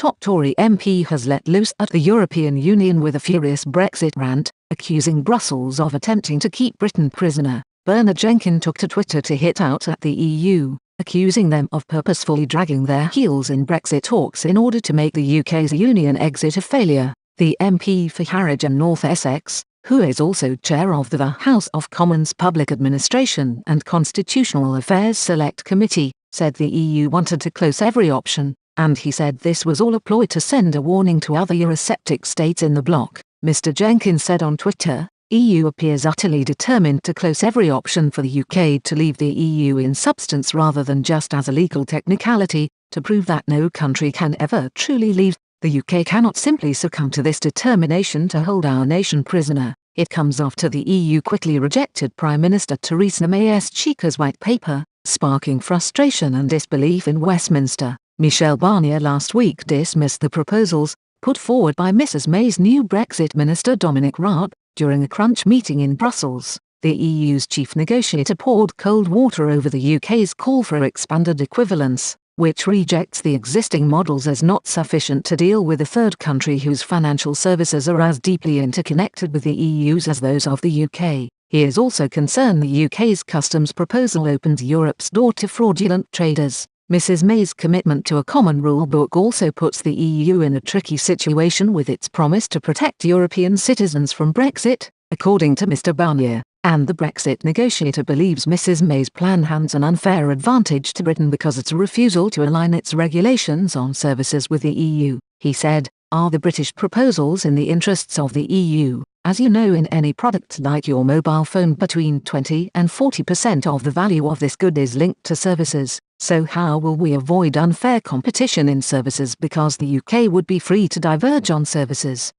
top Tory MP has let loose at the European Union with a furious Brexit rant, accusing Brussels of attempting to keep Britain prisoner. Bernard Jenkins took to Twitter to hit out at the EU, accusing them of purposefully dragging their heels in Brexit talks in order to make the UK's union exit a failure. The MP for Harwich and North Essex, who is also chair of the House of Commons Public Administration and Constitutional Affairs Select Committee, said the EU wanted to close every option, and he said this was all a ploy to send a warning to other Eurosceptic states in the bloc. Mr. Jenkins said on Twitter, "EU appears utterly determined to close every option for the UK to leave the EU in substance rather than just as a legal technicality, to prove that no country can ever truly leave. The UK cannot simply succumb to this determination to hold our nation prisoner." It comes after the EU quickly rejected Prime Minister Theresa May's Chequers White Paper, sparking frustration and disbelief in Westminster. Michel Barnier last week dismissed the proposals, put forward by Mrs May's new Brexit Minister Dominic Raab, during a crunch meeting in Brussels. The EU's chief negotiator poured cold water over the UK's call for expanded equivalence, which rejects the existing models as not sufficient to deal with a third country whose financial services are as deeply interconnected with the EU's as those of the UK. He is also concerned the UK's customs proposal opens Europe's door to fraudulent traders. Mrs May's commitment to a common rule book also puts the EU in a tricky situation with its promise to protect European citizens from Brexit, according to Mr Barnier, and the Brexit negotiator believes Mrs May's plan hands an unfair advantage to Britain because its refusal to align its regulations on services with the EU. He said, "Are the British proposals in the interests of the EU? As you know, in any product like your mobile phone, between 20 and 40% of the value of this good is linked to services. So how will we avoid unfair competition in services because the UK would be free to diverge on services?"